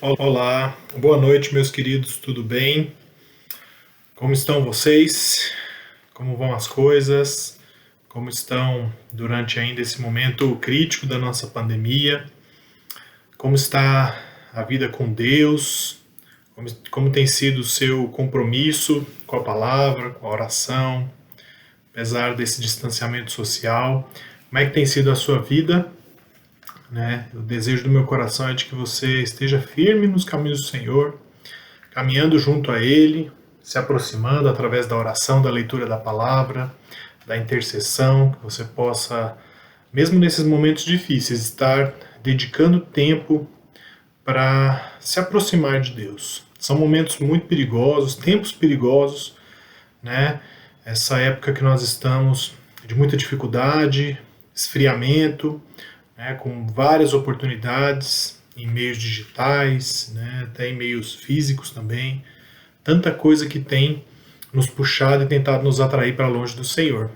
Olá, boa noite, meus queridos, tudo bem? Como estão vocês? Como vão as coisas? Como estão durante ainda esse momento crítico da nossa pandemia? Como está a vida com Deus? Como tem sido o seu compromisso com a palavra, com a oração, apesar desse distanciamento social? Como é que tem sido a sua vida? O desejo do meu coração é de que você esteja firme nos caminhos do Senhor, caminhando junto a Ele, se aproximando através da oração, da leitura da palavra, da intercessão, que você possa, mesmo nesses momentos difíceis, estar dedicando tempo para se aproximar de Deus. São momentos muito perigosos, tempos perigosos, né? Essa época que nós estamos de muita dificuldade, esfriamento, né? Com várias oportunidades em meios digitais, né? Até em meios físicos também. Tanta coisa que tem nos puxado e tentado nos atrair para longe do Senhor.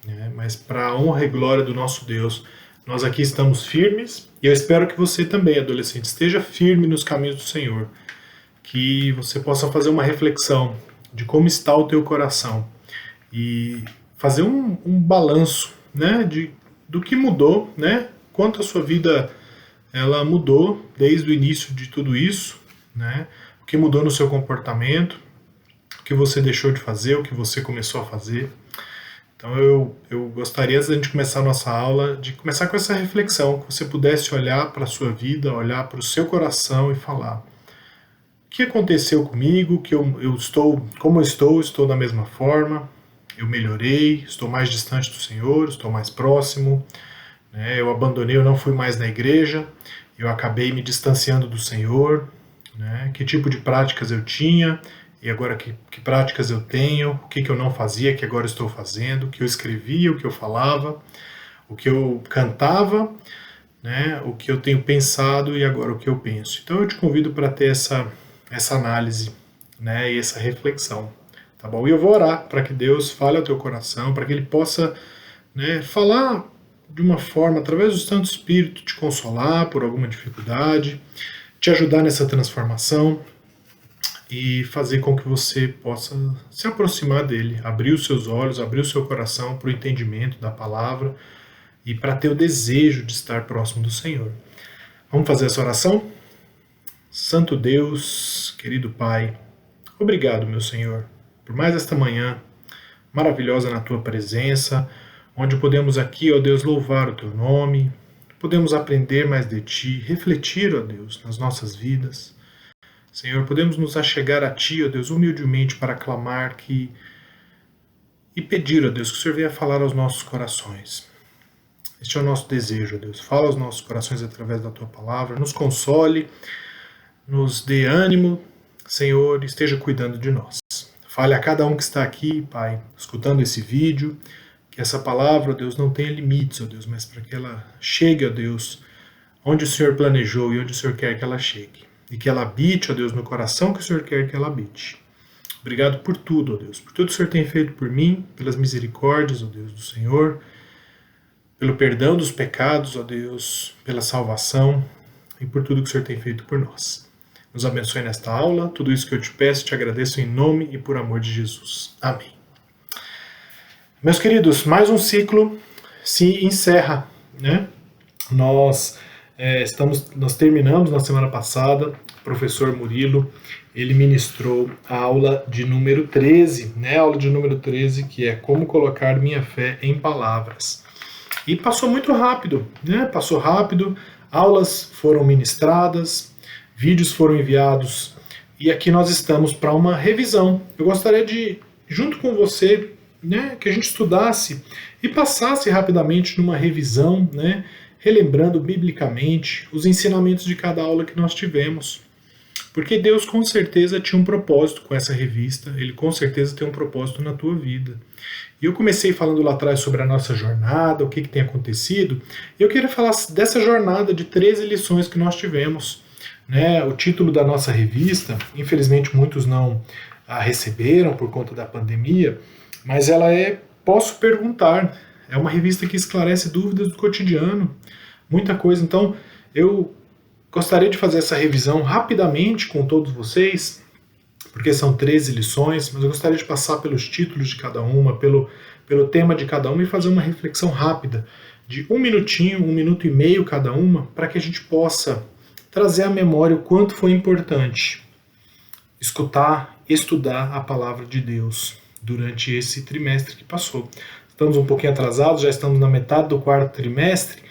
Né? Mas para a honra e glória do nosso Deus, nós aqui estamos firmes e eu espero que você também, adolescente, esteja firme nos caminhos do Senhor. Que você possa fazer uma reflexão de como está o teu coração e fazer um balanço, né, do que mudou, né, quanto a sua vida ela mudou desde o início de tudo isso, né, o que mudou no seu comportamento, o que você deixou de fazer, o que você começou a fazer. Então eu gostaria, antes da gente começar a nossa aula, de começar com essa reflexão, que você pudesse olhar para a sua vida, olhar para o seu coração e falar: o que aconteceu comigo, que eu estou, como eu estou da mesma forma, eu melhorei, estou mais distante do Senhor, estou mais próximo, né, eu abandonei, eu não fui mais na igreja, eu acabei me distanciando do Senhor, né, que tipo de práticas eu tinha, e agora que práticas eu tenho, o que eu não fazia, que agora estou fazendo, o que eu escrevia, o que eu falava, o que eu cantava, né, o que eu tenho pensado e agora o que eu penso. Então eu te convido para ter essa análise, né, e essa reflexão, tá bom? E eu vou orar para que Deus fale ao teu coração, para que Ele possa, né, falar de uma forma, através do Santo Espírito, te consolar por alguma dificuldade, te ajudar nessa transformação e fazer com que você possa se aproximar dele, abrir os seus olhos, abrir o seu coração para o entendimento da palavra e para ter o desejo de estar próximo do Senhor. Vamos fazer essa oração? Santo Deus, querido Pai, obrigado, meu Senhor, por mais esta manhã maravilhosa na Tua presença, onde podemos aqui, ó Deus, louvar o Teu nome, podemos aprender mais de Ti, refletir, ó Deus, nas nossas vidas. Senhor, podemos nos achegar a Ti, ó Deus, humildemente para clamar e pedir, ó Deus, que o Senhor venha falar aos nossos corações. Este é o nosso desejo, ó Deus. Fala aos nossos corações através da Tua palavra, nos console, nos dê ânimo, Senhor, esteja cuidando de nós. Fale a cada um que está aqui, Pai, escutando esse vídeo, que essa palavra, ó Deus, não tenha limites, ó Deus, mas para que ela chegue, ó Deus, onde o Senhor planejou e onde o Senhor quer que ela chegue. E que ela habite, ó Deus, no coração que o Senhor quer que ela habite. Obrigado por tudo, ó Deus, por tudo que o Senhor tem feito por mim, pelas misericórdias, ó Deus, do Senhor, pelo perdão dos pecados, ó Deus, pela salvação e por tudo que o Senhor tem feito por nós. Nos abençoe nesta aula, tudo isso que eu te peço, te agradeço em nome e por amor de Jesus. Amém. Meus queridos, mais um ciclo se encerra, né? Nós terminamos na semana passada, o professor Murilo, ele ministrou a aula de número 13, né? A aula de número 13, que é como colocar minha fé em palavras. E passou muito rápido, né? Passou rápido, aulas foram ministradas, vídeos foram enviados, e aqui nós estamos para uma revisão. Eu gostaria de, junto com você, né, que a gente estudasse e passasse rapidamente numa revisão, né, relembrando biblicamente os ensinamentos de cada aula que nós tivemos. Porque Deus com certeza tinha um propósito com essa revista, Ele com certeza tem um propósito na tua vida. E eu comecei falando lá atrás sobre a nossa jornada, o que tem acontecido, e eu queria falar dessa jornada de 13 lições que nós tivemos. Né? O título da nossa revista, infelizmente muitos não a receberam por conta da pandemia, mas ela é Posso Perguntar. É uma revista que esclarece dúvidas do cotidiano, muita coisa. Então, eu Gostaria de fazer essa revisão rapidamente com todos vocês, porque são 13 lições, mas eu gostaria de passar pelos títulos de cada uma, pelo tema de cada uma e fazer uma reflexão rápida, de 1 minutinho, 1 minuto e meio cada uma, para que a gente possa trazer à memória o quanto foi importante escutar, estudar a palavra de Deus durante esse trimestre que passou. Estamos um pouquinho atrasados, já estamos na metade do 4º trimestre,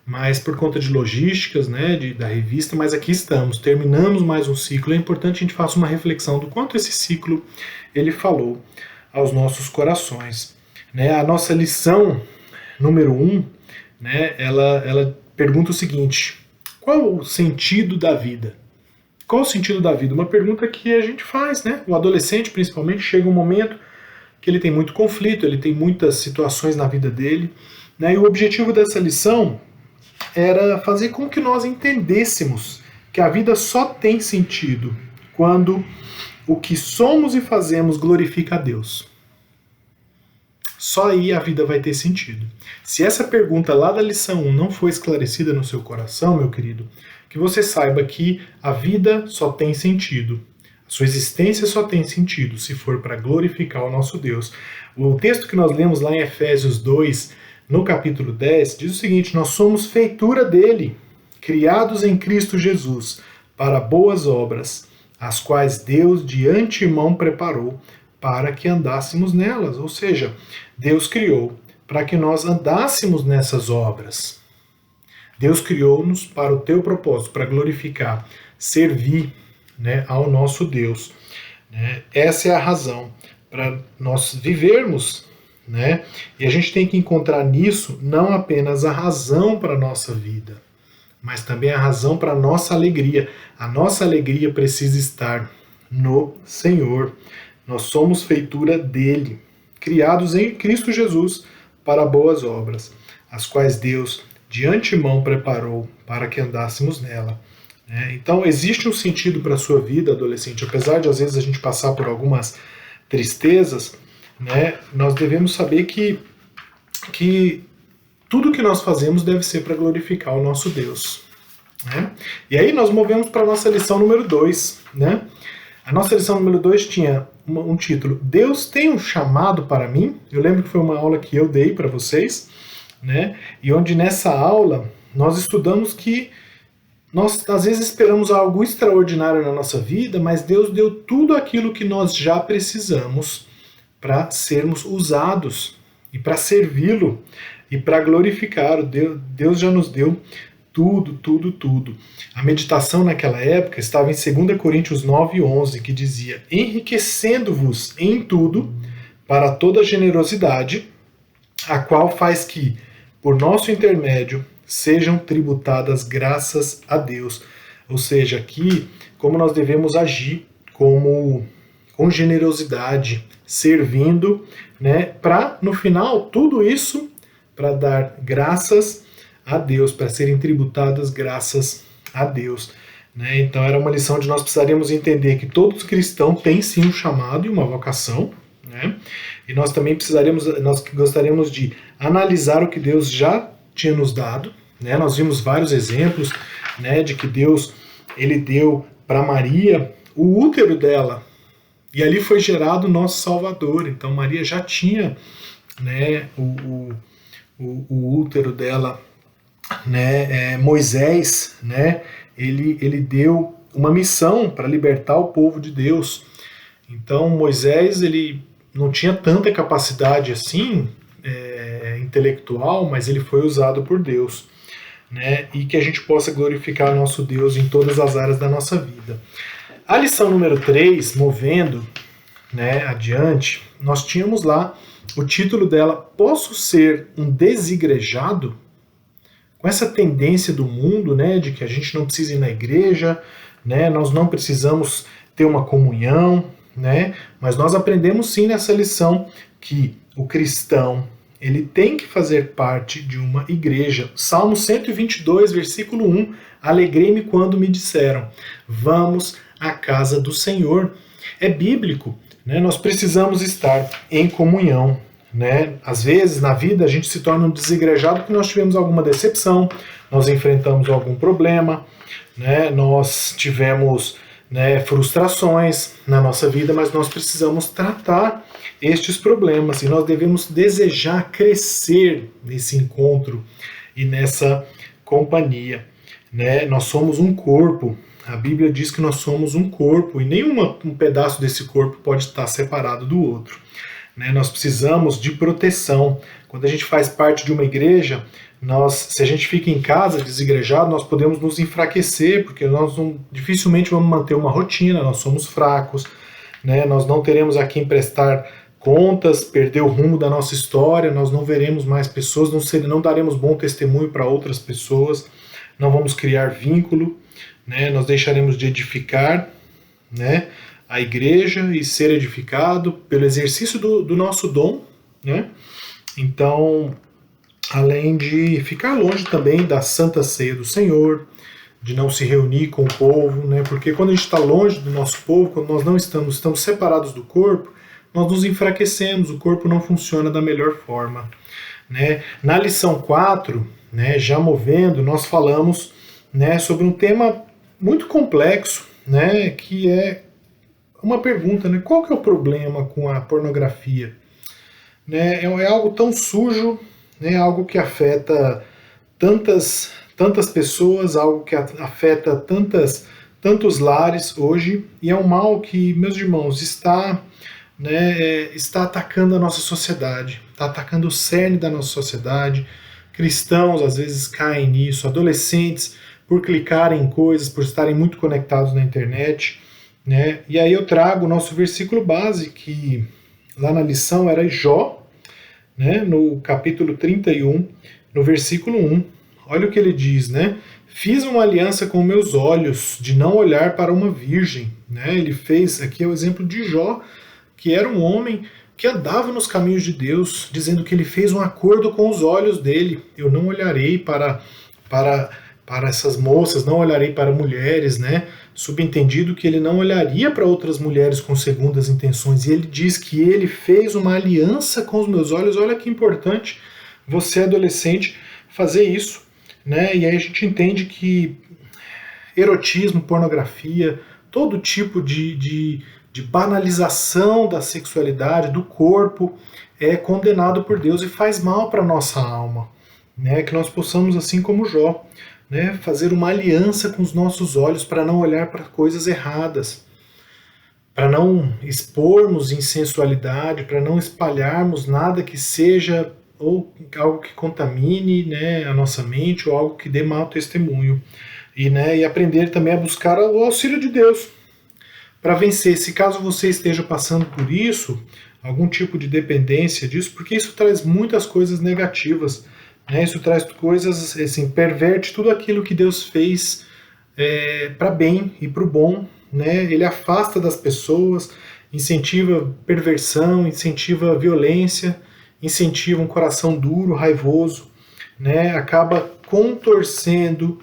mas por conta de logísticas, né, da revista, mas aqui estamos, terminamos mais um ciclo. É importante que a gente faça uma reflexão do quanto esse ciclo ele falou aos nossos corações. Né? A nossa lição número 1, né, ela pergunta o seguinte: qual o sentido da vida? Qual o sentido da vida? Uma pergunta que a gente faz, né? O adolescente, principalmente, chega um momento que ele tem muito conflito, ele tem muitas situações na vida dele, né? E o objetivo dessa lição era fazer com que nós entendêssemos que a vida só tem sentido quando o que somos e fazemos glorifica a Deus. Só aí a vida vai ter sentido. Se essa pergunta lá da lição 1 não for esclarecida no seu coração, meu querido, que você saiba que a vida só tem sentido. A sua existência só tem sentido se for para glorificar o nosso Deus. O texto que nós lemos lá em Efésios 2, no capítulo 10, diz o seguinte: nós somos feitura dele, criados em Cristo Jesus, para boas obras, as quais Deus de antemão preparou para que andássemos nelas. Ou seja, Deus criou para que nós andássemos nessas obras. Deus criou-nos para o teu propósito, para glorificar, servir, né, ao nosso Deus. Né? Essa é a razão para nós vivermos. Né? E a gente tem que encontrar nisso não apenas a razão para a nossa vida, mas também a razão para a nossa alegria. A nossa alegria precisa estar no Senhor. Nós somos feitura dele, criados em Cristo Jesus para boas obras, as quais Deus de antemão preparou para que andássemos nela. Então existe um sentido para a sua vida, adolescente, apesar de às vezes a gente passar por algumas tristezas, né, nós devemos saber que tudo que nós fazemos deve ser para glorificar o nosso Deus. Né? E aí nós movemos para a nossa lição número 2. Né? A nossa lição número 2 tinha um título: Deus tem um chamado para mim. Eu lembro que foi uma aula que eu dei para vocês, né? E onde nessa aula nós estudamos que nós às vezes esperamos algo extraordinário na nossa vida, mas Deus deu tudo aquilo que nós já precisamos para sermos usados e para servi-lo e para glorificar. Deus já nos deu tudo, tudo, tudo. A meditação naquela época estava em 2 Coríntios 9:11, que dizia: enriquecendo-vos em tudo para toda generosidade, a qual faz que, por nosso intermédio, sejam tributadas graças a Deus. Ou seja, aqui, como nós devemos agir com generosidade, servindo, né, para, no final, tudo isso, para dar graças a Deus, para serem tributadas graças a Deus. Né? Então era uma lição de nós precisaríamos entender que todos cristãos têm sim um chamado e uma vocação, né? E nós também nós gostaríamos de analisar o que Deus já tinha nos dado. Né? Nós vimos vários exemplos, né, de que Deus ele deu para Maria o útero dela, e ali foi gerado o nosso Salvador. Então Maria já tinha, né, o útero dela. Né, Moisés, né, ele deu uma missão para libertar o povo de Deus. Então Moisés ele não tinha tanta capacidade assim intelectual, mas ele foi usado por Deus. Né, e que a gente possa glorificar o nosso Deus em todas as áreas da nossa vida. A lição número 3, movendo, né, adiante, nós tínhamos lá o título dela: Posso ser um desigrejado? Com essa tendência do mundo, né, de que a gente não precisa ir na igreja, né, nós não precisamos ter uma comunhão, né, mas nós aprendemos sim nessa lição que o cristão ele tem que fazer parte de uma igreja. Salmo 122, versículo 1: Alegrei-me quando me disseram, vamos à casa do Senhor. É bíblico, né, nós precisamos estar em comunhão. né? Às vezes, na vida, a gente se torna um desigrejado porque nós tivemos alguma decepção, nós enfrentamos algum problema, né? Nós tivemos, né, frustrações na nossa vida, mas nós precisamos tratar estes problemas e nós devemos desejar crescer nesse encontro e nessa companhia, né? Nós somos um corpo. A Bíblia diz que nós somos um corpo e um pedaço desse corpo pode estar separado do outro, né? Nós precisamos de proteção. Quando a gente faz parte de uma igreja, se a gente fica em casa desigrejado, nós podemos nos enfraquecer, porque nós dificilmente vamos manter uma rotina, nós somos fracos, né? Nós não teremos a quem prestar contas, perder o rumo da nossa história, nós não veremos mais pessoas, não daremos bom testemunho para outras pessoas, não vamos criar vínculo, né? Nós deixaremos de edificar, né, a igreja e ser edificado pelo exercício do nosso dom, né? Então, além de ficar longe também da Santa Ceia do Senhor, de não se reunir com o povo, né? Porque quando a gente está longe do nosso povo, quando nós não estamos separados do corpo, nós nos enfraquecemos, o corpo não funciona da melhor forma, né? Na lição 4, né, já movendo, nós falamos, né, sobre um tema muito complexo, né, que é uma pergunta, né, qual que é o problema com a pornografia? Né, é algo tão sujo, né, algo que afeta tantas pessoas, algo que afeta tantos lares hoje, e é um mal que, meus irmãos, está atacando a nossa sociedade, está atacando o cerne da nossa sociedade. Cristãos às vezes caem nisso, adolescentes por clicarem em coisas, por estarem muito conectados na internet, né? E aí eu trago o nosso versículo base, que lá na lição era Jó, né? No capítulo 31, no versículo 1, olha o que ele diz, né? Fiz uma aliança com meus olhos de não olhar para uma virgem, né? Ele fez, aqui é o exemplo de Jó, que era um homem que andava nos caminhos de Deus, dizendo que ele fez um acordo com os olhos dele. Eu não olharei para essas moças, não olharei para mulheres, né? Subentendido que ele não olharia para outras mulheres com segundas intenções. E ele diz que ele fez uma aliança com os meus olhos. Olha que importante você, adolescente, fazer isso, né? E aí a gente entende que erotismo, pornografia, todo tipo de banalização da sexualidade, do corpo, é condenado por Deus e faz mal para a nossa alma, né? Que nós possamos, assim como Jó, né, fazer uma aliança com os nossos olhos para não olhar para coisas erradas, para não expormos em sensualidade, para não espalharmos nada que seja ou algo que contamine, né, a nossa mente, ou algo que dê mau testemunho. E aprender também a buscar o auxílio de Deus para vencer. Se caso você esteja passando por isso, algum tipo de dependência disso, porque isso traz muitas coisas negativas, né? Isso traz coisas, assim, perverte tudo aquilo que Deus fez para bem e para o bom, né? Ele afasta das pessoas, incentiva perversão, incentiva violência, incentiva um coração duro, raivoso, né? Acaba contorcendo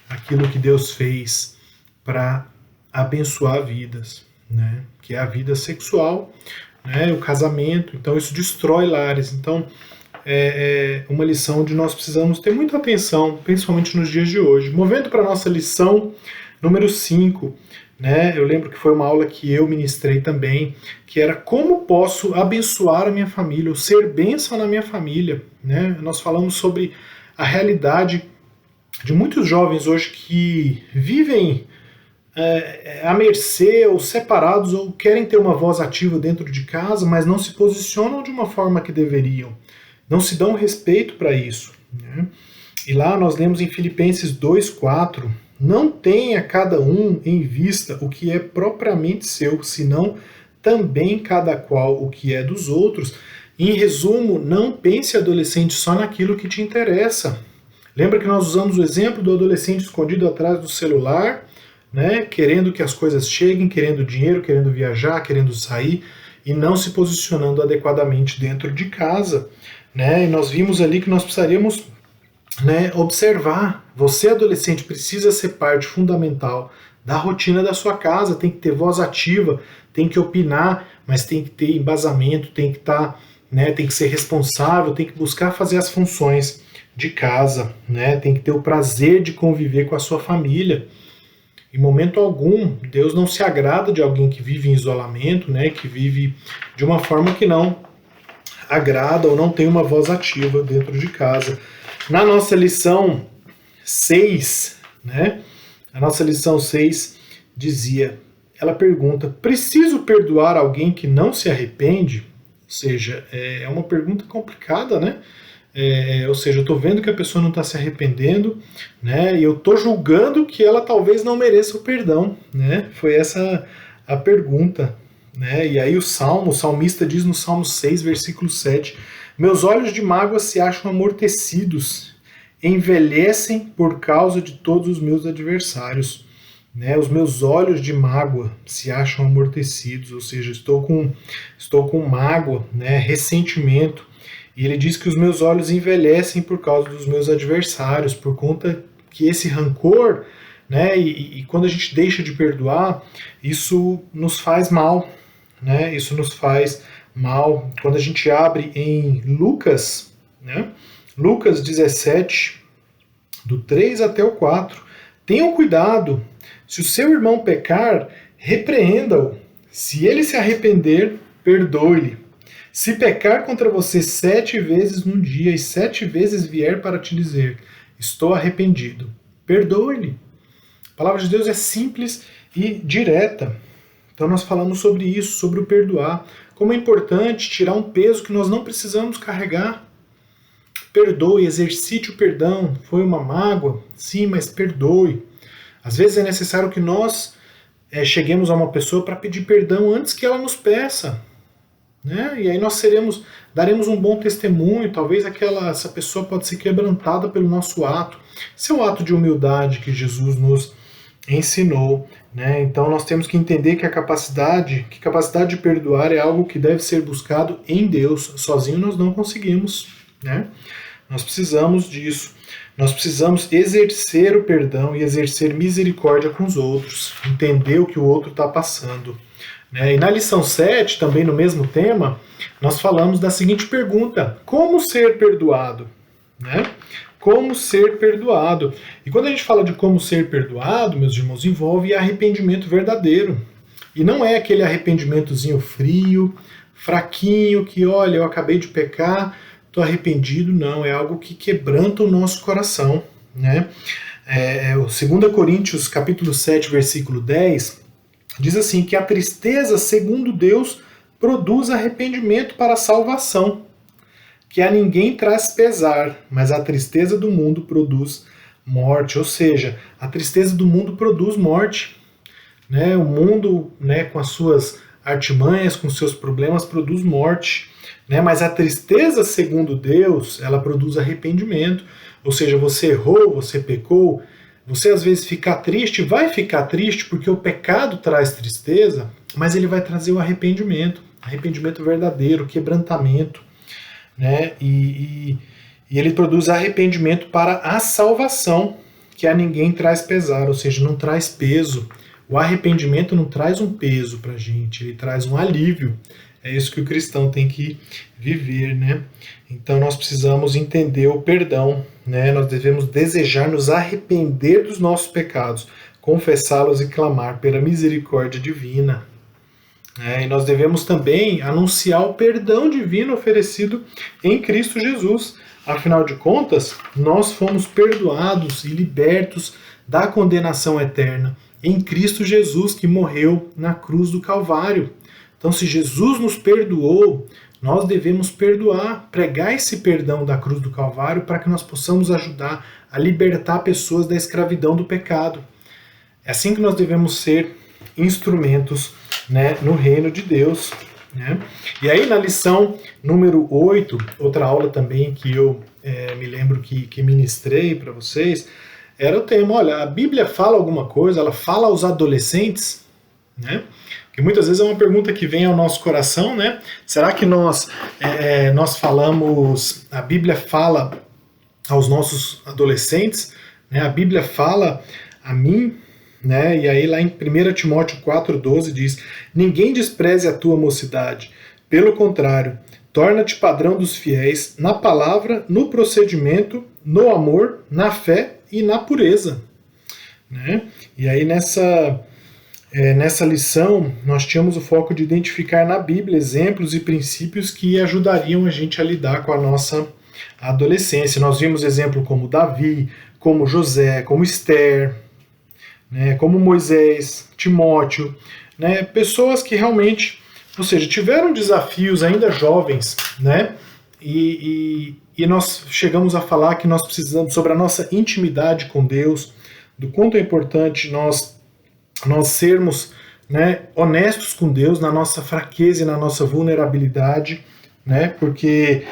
aquilo que Deus fez para abençoar vidas, né? Que é a vida sexual, né? O casamento. Então isso destrói lares. Então é uma lição onde nós precisamos ter muita atenção, principalmente nos dias de hoje. Movendo para a nossa lição número 5, né? Eu lembro que foi uma aula que eu ministrei também, que era como posso abençoar a minha família, ou ser bênção na minha família, né? Nós falamos sobre a realidade de muitos jovens hoje que vivem à mercê ou separados, ou querem ter uma voz ativa dentro de casa, mas não se posicionam de uma forma que deveriam. Não se dão respeito para isso, né? E lá nós lemos em Filipenses 2,4, não tenha cada um em vista o que é propriamente seu, senão também cada qual o que é dos outros. Em resumo, não pense, adolescente, só naquilo que te interessa. Lembra que nós usamos o exemplo do adolescente escondido atrás do celular, né, querendo que as coisas cheguem, querendo dinheiro, querendo viajar, querendo sair, e não se posicionando adequadamente dentro de casa, né? E nós vimos ali que nós precisaríamos, né, observar. Você, adolescente, precisa ser parte fundamental da rotina da sua casa, tem que ter voz ativa, tem que opinar, mas tem que ter embasamento, tem que estar, né, tem que ser responsável, tem que buscar fazer as funções de casa, né, tem que ter o prazer de conviver com a sua família. Em momento algum, Deus não se agrada de alguém que vive em isolamento, né, que vive de uma forma que não agrada ou não tem uma voz ativa dentro de casa. Na nossa lição 6, né, a nossa lição 6 dizia, ela pergunta, preciso perdoar alguém que não se arrepende? Ou seja, é uma pergunta complicada, né? Ou seja, eu estou vendo que a pessoa não está se arrependendo, né? E eu estou julgando que ela talvez não mereça o perdão, né? Foi essa a pergunta, né? E aí o salmista diz no Salmo 6, versículo 7, meus olhos de mágoa se acham amortecidos, envelhecem por causa de todos os meus adversários. Né, os meus olhos de mágoa se acham amortecidos, ou seja, estou com mágoa, né, ressentimento. E ele diz que os meus olhos envelhecem por causa dos meus adversários, por conta que esse rancor, né, e quando a gente deixa de perdoar, isso nos faz mal, né, isso nos faz mal. Quando a gente abre em Lucas, né, Lucas 17, do 3 até o 4, tenham cuidado, se o seu irmão pecar, repreenda-o, se ele se arrepender, perdoe-lhe. Se pecar contra você 7 vezes num dia e 7 vezes vier para te dizer, estou arrependido, perdoe-lhe. A palavra de Deus é simples e direta. Então nós falamos sobre isso, sobre o perdoar. Como é importante tirar um peso que nós não precisamos carregar. Perdoe, exercite o perdão. Foi uma mágoa? Sim, mas perdoe. Às vezes é necessário que nós cheguemos a uma pessoa para pedir perdão antes que ela nos peça. Né? E aí nós daremos um bom testemunho, talvez essa pessoa pode ser quebrantada pelo nosso ato. Esse é o ato de humildade que Jesus nos ensinou. Né? Então nós temos que entender que a capacidade de perdoar é algo que deve ser buscado em Deus. Sozinho nós não conseguimos. Né? Nós precisamos disso. Nós precisamos exercer o perdão e exercer misericórdia com os outros, entender o que o outro está passando. Né? E na lição 7, também no mesmo tema, nós falamos da seguinte pergunta, como ser perdoado? Né? Como ser perdoado? E quando a gente fala de como ser perdoado, meus irmãos, envolve arrependimento verdadeiro. E não é aquele arrependimentozinho frio, fraquinho, que olha, eu acabei de pecar, estou arrependido, não, é algo que quebranta o nosso coração. Né? O 2 Coríntios capítulo 7, versículo 10, diz assim, que a tristeza, segundo Deus, produz arrependimento para a salvação, que a ninguém traz pesar, mas a tristeza do mundo produz morte. Ou seja, a tristeza do mundo produz morte. Né? O mundo, né, com as suas artimanhas, com seus problemas, produz morte. Né? Mas a tristeza, segundo Deus, ela produz arrependimento. Ou seja, você errou, você pecou, você às vezes vai ficar triste porque o pecado traz tristeza, mas ele vai trazer o arrependimento verdadeiro, quebrantamento. Né? E ele produz arrependimento para a salvação, que a ninguém traz pesar, ou seja, não traz peso. O arrependimento não traz um peso para a gente, ele traz um alívio. É isso que o cristão tem que viver, né? Então nós precisamos entender o perdão, né? Nós devemos desejar nos arrepender dos nossos pecados, confessá-los e clamar pela misericórdia divina. E nós devemos também anunciar o perdão divino oferecido em Cristo Jesus. Afinal de contas, nós fomos perdoados e libertos da condenação eterna em Cristo Jesus, que morreu na cruz do Calvário. Então, se Jesus nos perdoou, nós devemos perdoar, pregar esse perdão da cruz do Calvário para que nós possamos ajudar a libertar pessoas da escravidão do pecado. É assim que nós devemos ser instrumentos, né, no reino de Deus. Né? E aí na lição número 8, outra aula também que eu me lembro que ministrei para vocês, era o tema, olha, a Bíblia fala alguma coisa, ela fala aos adolescentes, né? Que muitas vezes é uma pergunta que vem ao nosso coração, né? Será que nós falamos, a Bíblia fala aos nossos adolescentes, né? A Bíblia fala a mim, né? E aí lá em 1 Timóteo 4,12 diz: ninguém despreze a tua mocidade, pelo contrário, torna-te padrão dos fiéis na palavra, no procedimento, no amor, na fé e na pureza, né? E aí nessa lição nós tínhamos o foco de identificar na Bíblia exemplos e princípios que ajudariam a gente a lidar com a nossa adolescência. Nós vimos exemplos como Davi, como José, como Esther, né, como Moisés, Timóteo, né, pessoas que realmente, ou seja, tiveram desafios ainda jovens, né, e nós chegamos a falar que nós precisamos, sobre a nossa intimidade com Deus, do quanto é importante nós sermos, né, honestos com Deus na nossa fraqueza e na nossa vulnerabilidade, né, porque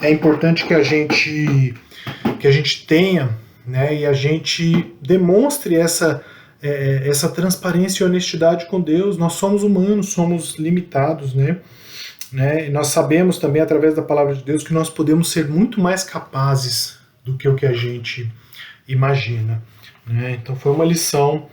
é importante que a gente tenha, né, e a gente demonstre essa transparência e honestidade com Deus. Nós somos humanos, somos limitados, né? E nós sabemos também, através da palavra de Deus, que nós podemos ser muito mais capazes do que o que a gente imagina, né? Então foi uma lição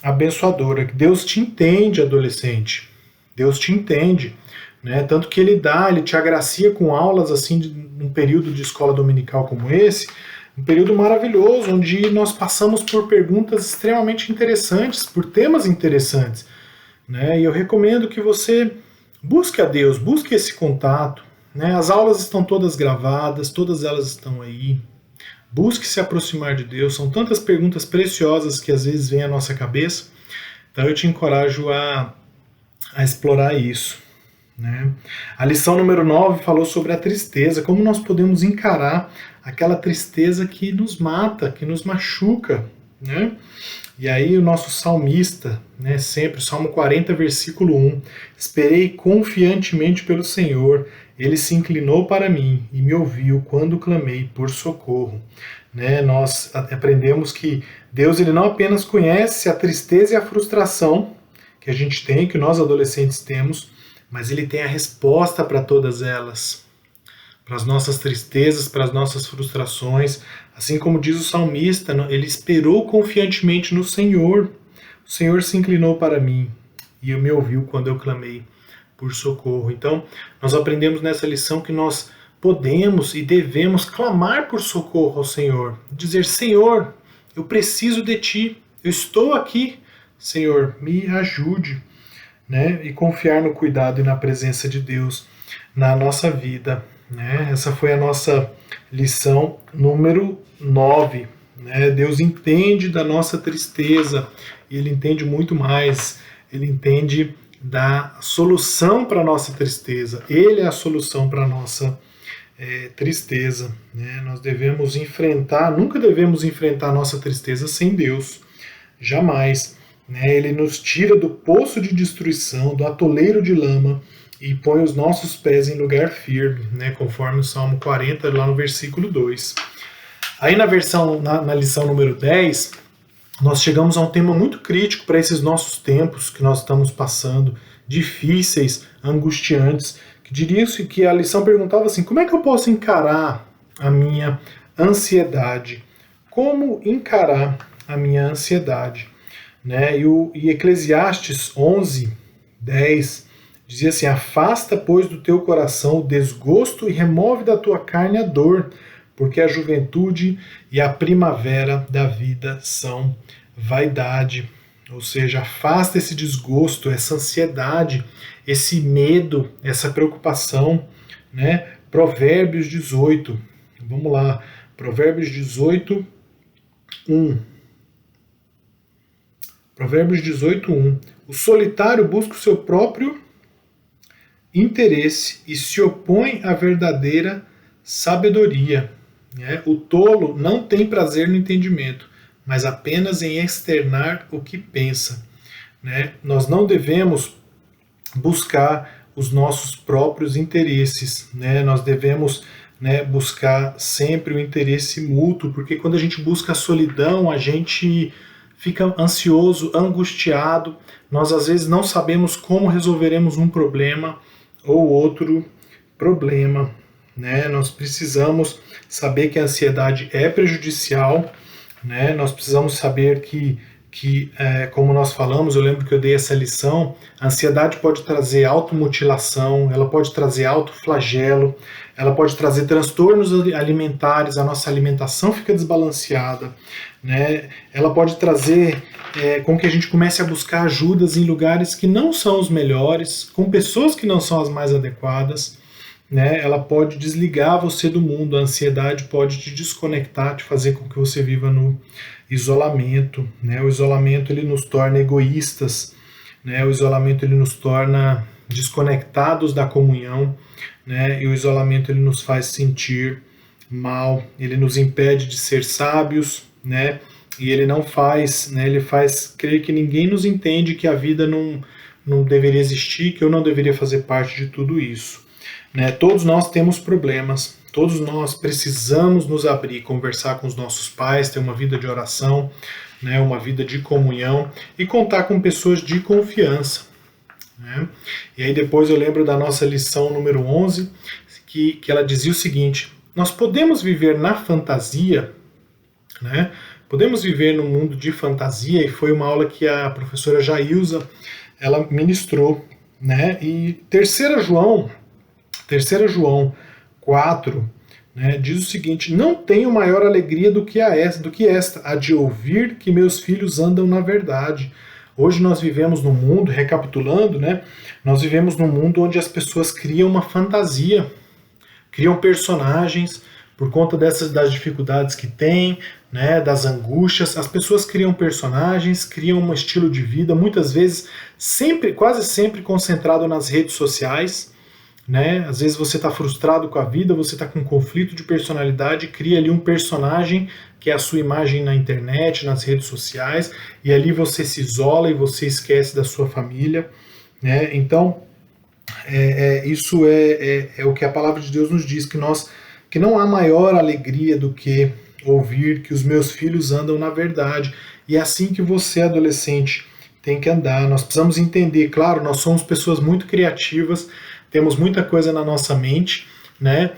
abençoadora. Deus te entende, adolescente. Deus te entende, né? Tanto que ele te agracia com aulas assim, num período de escola dominical como esse, um período maravilhoso, onde nós passamos por perguntas extremamente interessantes, por temas interessantes, né? E eu recomendo que você busque a Deus, busque esse contato, né? As aulas estão todas gravadas, todas elas estão aí. Busque se aproximar de Deus. São tantas perguntas preciosas que às vezes vêm à nossa cabeça. Então eu te encorajo a explorar isso, né? A lição número 9 falou sobre a tristeza, como nós podemos encarar aquela tristeza que nos mata, que nos machuca, né? E aí o nosso salmista, né, sempre, Salmo 40, versículo 1, esperei confiantemente pelo Senhor, ele se inclinou para mim e me ouviu quando clamei por socorro. Né, nós aprendemos que Deus ele não apenas conhece a tristeza e a frustração que a gente tem, que nós adolescentes temos, mas ele tem a resposta para todas elas, para as nossas tristezas, para as nossas frustrações. Assim como diz o salmista, ele esperou confiantemente no Senhor. O Senhor se inclinou para mim e me ouviu quando eu clamei por socorro. Então, nós aprendemos nessa lição que nós podemos e devemos clamar por socorro ao Senhor. Dizer, Senhor, eu preciso de Ti, eu estou aqui, Senhor, me ajude. Né? E confiar no cuidado e na presença de Deus na nossa vida. Né? Essa foi a nossa lição número 9. Né? Deus entende da nossa tristeza e Ele entende muito mais. Ele entende da solução para a nossa tristeza. Ele é a solução para a nossa tristeza. Né? Nós devemos nunca devemos enfrentar a nossa tristeza sem Deus. Jamais. Né? Ele nos tira do poço de destruição, do atoleiro de lama, e põe os nossos pés em lugar firme, né? Conforme o Salmo 40, lá no versículo 2. Aí na lição número 10, nós chegamos a um tema muito crítico para esses nossos tempos que nós estamos passando, difíceis, angustiantes, que a lição perguntava assim, como é que eu posso encarar a minha ansiedade? Como encarar a minha ansiedade? Né? E Eclesiastes 11, 10 dizia assim, afasta, pois, do teu coração o desgosto e remove da tua carne a dor, porque a juventude e a primavera da vida são vaidade. Ou seja, afasta esse desgosto, essa ansiedade, esse medo, essa preocupação. Né? Provérbios 18, vamos lá, Provérbios 18, 1. Provérbios 18, 1. O solitário busca o seu próprio interesse e se opõe à verdadeira sabedoria. Né? O tolo não tem prazer no entendimento, mas apenas em externar o que pensa. Né? Nós não devemos buscar os nossos próprios interesses. Né? Nós devemos buscar sempre o interesse mútuo, porque quando a gente busca a solidão, a gente fica ansioso, angustiado, nós às vezes não sabemos como resolveremos um problema ou outro problema. Né? Nós precisamos saber que a ansiedade é prejudicial, né? Nós precisamos saber que como nós falamos, eu lembro que eu dei essa lição, a ansiedade pode trazer automutilação, ela pode trazer autoflagelo, ela pode trazer transtornos alimentares, a nossa alimentação fica desbalanceada, né? Ela pode trazer com que a gente comece a buscar ajudas em lugares que não são os melhores, com pessoas que não são as mais adequadas, né? Ela pode desligar você do mundo, a ansiedade pode te desconectar, te fazer com que você viva no isolamento, né? O isolamento ele nos torna egoístas, né? O isolamento ele nos torna desconectados da comunhão, né? E o isolamento ele nos faz sentir mal, ele nos impede de ser sábios, né? E ele não faz, né? Ele faz crer que ninguém nos entende, que a vida não deveria existir, que eu não deveria fazer parte de tudo isso, né? Todos nós temos problemas. Todos nós precisamos nos abrir, conversar com os nossos pais, ter uma vida de oração, né, uma vida de comunhão e contar com pessoas de confiança, né? E aí depois eu lembro da nossa lição número 11, que ela dizia o seguinte: nós podemos viver na fantasia, né? Podemos viver num mundo de fantasia, e foi uma aula que a professora Jailza, ela ministrou, né? E 3 João 4, né, diz o seguinte: não tenho maior alegria do que esta, a de ouvir que meus filhos andam na verdade. Hoje nós vivemos num mundo, recapitulando, né, nós vivemos num mundo onde as pessoas criam uma fantasia, criam personagens, por conta das dificuldades que têm, né, das angústias, as pessoas criam personagens, criam um estilo de vida, muitas vezes, quase sempre concentrado nas redes sociais, né? Às vezes você está frustrado com a vida, você está com um conflito de personalidade, cria ali um personagem que é a sua imagem na internet, nas redes sociais, e ali você se isola e você esquece da sua família, né? Então, isso é o que a palavra de Deus nos diz, que não há maior alegria do que ouvir que os meus filhos andam na verdade. E é assim que você, adolescente, tem que andar. Nós precisamos entender, claro, nós somos pessoas muito criativas, temos muita coisa na nossa mente, né?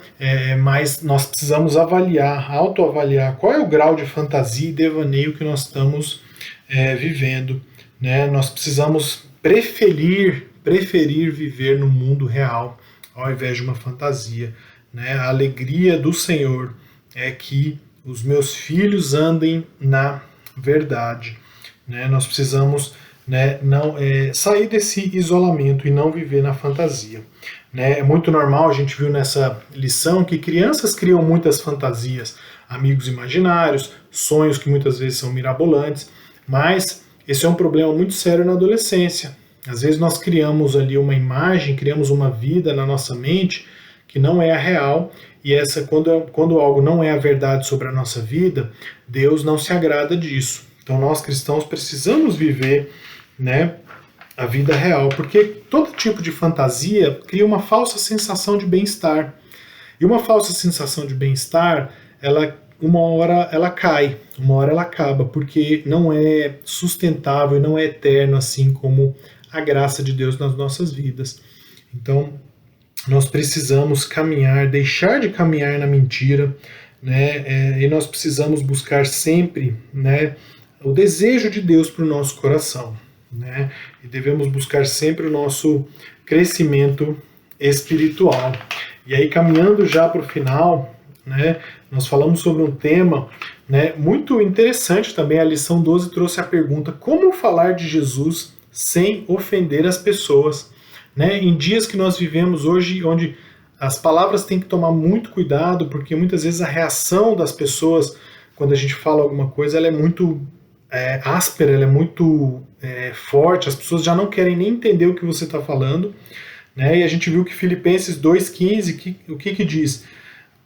Mas nós precisamos autoavaliar qual é o grau de fantasia e devaneio que nós estamos vivendo, né? Nós precisamos preferir viver no mundo real ao invés de uma fantasia, né? A alegria do Senhor é que os meus filhos andem na verdade, né? Nós precisamos, né, sair desse isolamento e não viver na fantasia, né? É muito normal, a gente viu nessa lição que crianças criam muitas fantasias, amigos imaginários, sonhos que muitas vezes são mirabolantes, mas esse é um problema muito sério na adolescência. Às vezes nós criamos ali uma imagem, criamos uma vida na nossa mente que não é a real, e quando algo não é a verdade sobre a nossa vida, Deus não se agrada disso. Então nós cristãos precisamos viver, né, a vida real, porque todo tipo de fantasia cria uma falsa sensação de bem-estar. E uma falsa sensação de bem-estar, uma hora ela cai, uma hora ela acaba, porque não é sustentável, não é eterno, assim como a graça de Deus nas nossas vidas. Então, nós precisamos caminhar, deixar de caminhar na mentira, né? E nós precisamos buscar sempre, né, o desejo de Deus para o nosso coração, né? E devemos buscar sempre o nosso crescimento espiritual. E aí, caminhando já para o final, né, nós falamos sobre um tema, né, muito interessante também. A lição 12 trouxe a pergunta: como falar de Jesus sem ofender as pessoas? Né? Em dias que nós vivemos hoje, onde as palavras têm que tomar muito cuidado, porque muitas vezes a reação das pessoas, quando a gente fala alguma coisa, ela é muito áspera, ela é muito forte, as pessoas já não querem nem entender o que você está falando, né? E a gente viu que Filipenses 2,15, o que diz?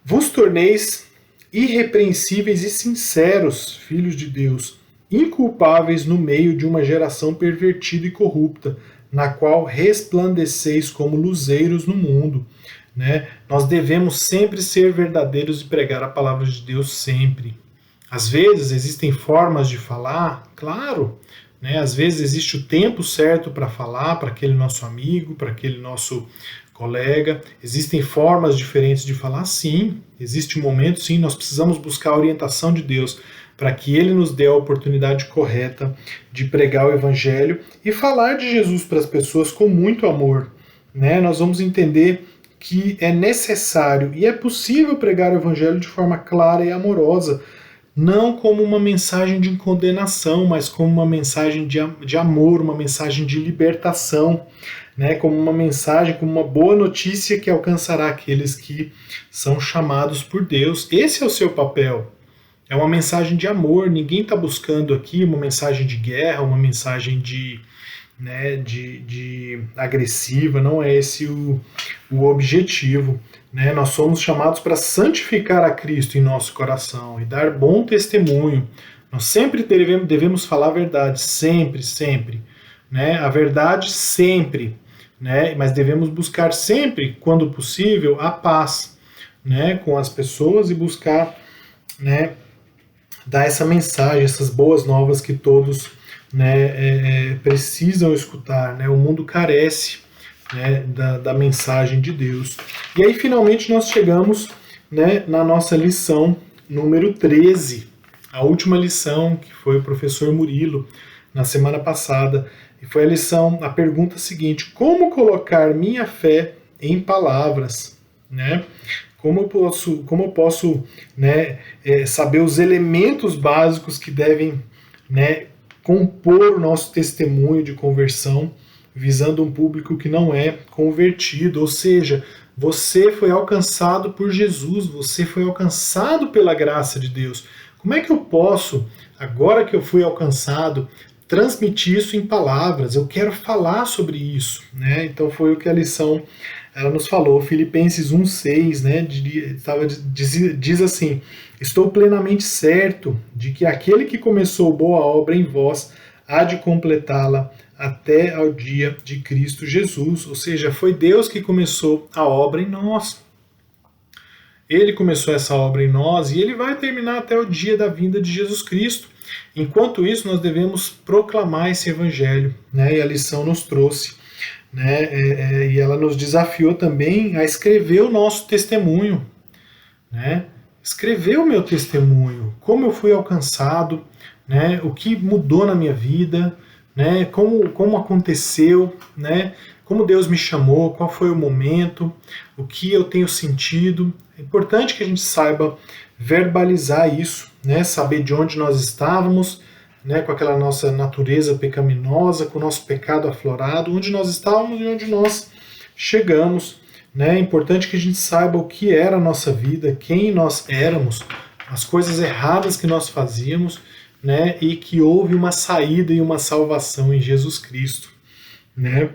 Vos torneis irrepreensíveis e sinceros, filhos de Deus, inculpáveis no meio de uma geração pervertida e corrupta, na qual resplandeceis como luzeiros no mundo, né? Nós devemos sempre ser verdadeiros e pregar a palavra de Deus sempre. Às vezes existem formas de falar, claro, né? Às vezes existe o tempo certo para falar para aquele nosso amigo, para aquele nosso colega. Existem formas diferentes de falar, sim. Existe um momento, sim, nós precisamos buscar a orientação de Deus para que Ele nos dê a oportunidade correta de pregar o Evangelho e falar de Jesus para as pessoas com muito amor. Né? Nós vamos entender que é necessário e é possível pregar o Evangelho de forma clara e amorosa, não como uma mensagem de condenação, mas como uma mensagem de amor, uma mensagem de libertação, né? Como uma mensagem, como uma boa notícia que alcançará aqueles que são chamados por Deus. Esse é o seu papel. É uma mensagem de amor. Ninguém está buscando aqui uma mensagem de guerra, uma mensagem de agressiva. Não é esse o objetivo. Né? Nós somos chamados para santificar a Cristo em nosso coração e dar bom testemunho. Nós sempre devemos falar a verdade, sempre, sempre. Né? A verdade sempre, né? Mas devemos buscar sempre, quando possível, a paz, né? Com as pessoas e buscar, né, dar essa mensagem, essas boas novas que todos, né, precisam escutar. Né? O mundo carece, né, da mensagem de Deus. E aí finalmente nós chegamos, né, na nossa lição número 13, a última lição que foi o professor Murilo na semana passada, e foi a pergunta seguinte: como colocar minha fé em palavras? Né? Como eu posso, né, saber os elementos básicos que devem, né, compor o nosso testemunho de conversão, visando um público que não é convertido? Ou seja, você foi alcançado por Jesus, você foi alcançado pela graça de Deus. Como é que eu posso, agora que eu fui alcançado, transmitir isso em palavras? Eu quero falar sobre isso. Né? Então foi o que a lição ela nos falou. Filipenses 1,6, né, diz assim: estou plenamente certo de que aquele que começou boa obra em vós há de completá-la até ao dia de Cristo Jesus. Ou seja, foi Deus que começou a obra em nós. Ele começou essa obra em nós e ele vai terminar até o dia da vinda de Jesus Cristo. Enquanto isso, nós devemos proclamar esse evangelho, né? E a lição nos trouxe, né? E ela nos desafiou também a escrever o nosso testemunho, né? Escrever o meu testemunho, como eu fui alcançado, né? O que mudou na minha vida, né? Como aconteceu, né? Como Deus me chamou, qual foi o momento, o que eu tenho sentido. É importante que a gente saiba verbalizar isso, né? Saber de onde nós estávamos, né? Com aquela nossa natureza pecaminosa, com o nosso pecado aflorado, onde nós estávamos e onde nós chegamos. Né? É importante que a gente saiba o que era a nossa vida, quem nós éramos, as coisas erradas que nós fazíamos, né? E que houve uma saída e uma salvação em Jesus Cristo. Né?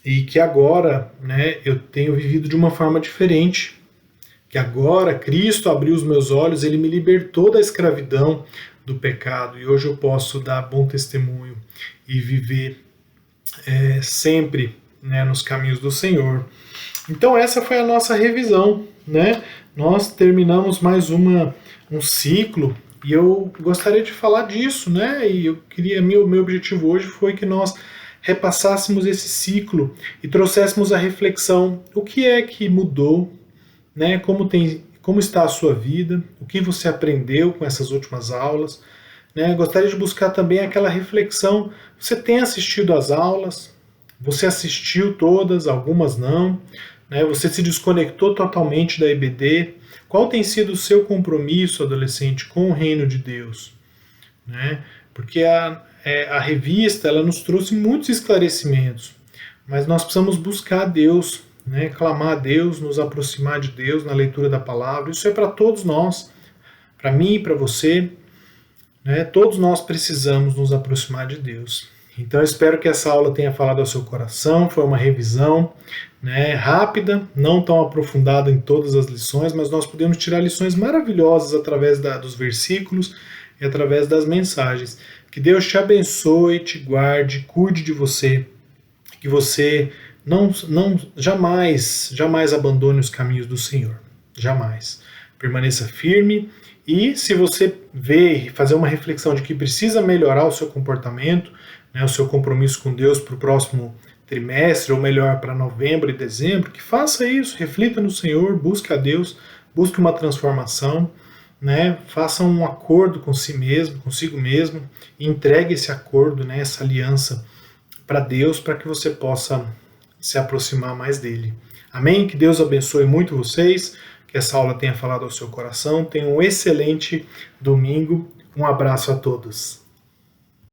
E que agora, né, eu tenho vivido de uma forma diferente. Que agora Cristo abriu os meus olhos, Ele me libertou da escravidão do pecado. E hoje eu posso dar bom testemunho e viver sempre, né, nos caminhos do Senhor. Então essa foi a nossa revisão. Né? Nós terminamos mais um ciclo e eu gostaria de falar disso. Né? E meu objetivo hoje foi que nós repassássemos esse ciclo e trouxéssemos a reflexão: o que é que mudou, né? Como está a sua vida, o que você aprendeu com essas últimas aulas. Né? Gostaria de buscar também aquela reflexão: você tem assistido às aulas? Você assistiu todas, algumas não? Né? Você se desconectou totalmente da EBD? Qual tem sido o seu compromisso, adolescente, com o reino de Deus? Né? Porque a revista ela nos trouxe muitos esclarecimentos, mas nós precisamos buscar a Deus, né? Clamar a Deus, nos aproximar de Deus na leitura da palavra. Isso é para todos nós, para mim e para você. Né? Todos nós precisamos nos aproximar de Deus. Então eu espero que essa aula tenha falado ao seu coração. Foi uma revisão, né, rápida, não tão aprofundada em todas as lições, mas nós podemos tirar lições maravilhosas através dos versículos e através das mensagens. Que Deus te abençoe, te guarde, cuide de você, que você jamais abandone os caminhos do Senhor. Jamais. Permaneça firme e se você fazer uma reflexão de que precisa melhorar o seu comportamento, né, o seu compromisso com Deus para o próximo trimestre, ou melhor, para novembro e dezembro, que faça isso, reflita no Senhor, busque a Deus, busque uma transformação, né, faça um acordo com si mesmo, consigo mesmo, e entregue esse acordo, né, essa aliança para Deus, para que você possa se aproximar mais dele. Amém? Que Deus abençoe muito vocês, que essa aula tenha falado ao seu coração. Tenha um excelente domingo. Um abraço a todos.